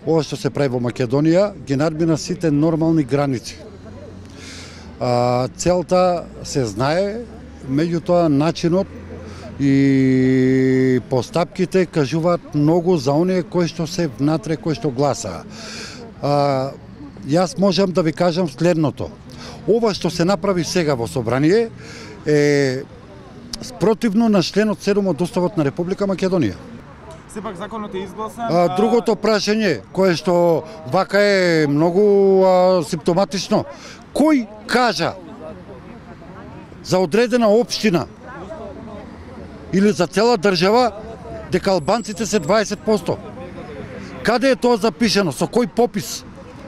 ова што се прави во Македонија ги надмина сите нормални граници. Целта се знае, меѓутоа начинот и постапките кажуваат многу за оние кои што се внатре, кои што гласаа. Јас можам да ви кажам следното. Ова што се направи сега во собрание е спротивно на членот 7 од Уставот на Република Македонија. Сепак законот е изгласан. Другото прашање, кое што вака е многу симптоматично. Кој кажа за одредена општина или за цела држава дека албанците се 20%? Каде е тоа запишано? Со кој попис?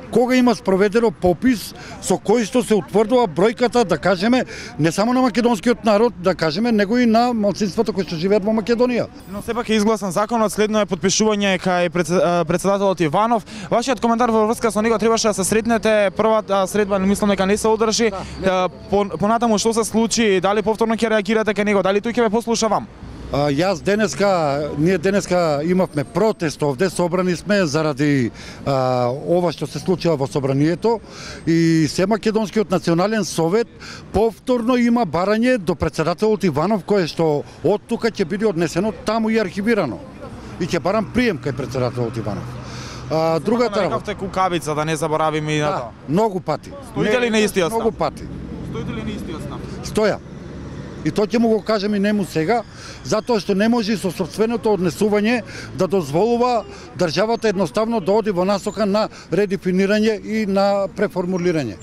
Кога има спроведено попис со кој што се утврдува бројката, да кажеме, не само на македонскиот народ, да кажеме, него и на малцинствата кои што живеат во Македонија. Но сепак е изгласан законот, следно е подпишување кај председателот Иванов. Вашиот коментар во врска со него, требаше да се сретнете, првата средба мислам дека не се одржи. Понатаму што се случи, дали повторно ќе реагирате кај него, дали тој ќе ве послуша вам? Ние денеска имавме протест овде, собрани сме заради ова што се случува во собранието и Македонскиот национален совет повторно има барање до председателот Иванов, кое што од тука ќе биде однесено таму и архивирано. И ќе барам прием кај председателот Иванов. Другата работа кукавица, да не заборавиме и на тоа. Многу пати. Стоите ли на истиот став? Многу пати. Стоите ли на истиот став? Стоја. И тоа ќе му го кажем и нему сега, затоа што не може со собственото однесување да дозволува државата едноставно да оди во насока на редефинирање и на преформулирање.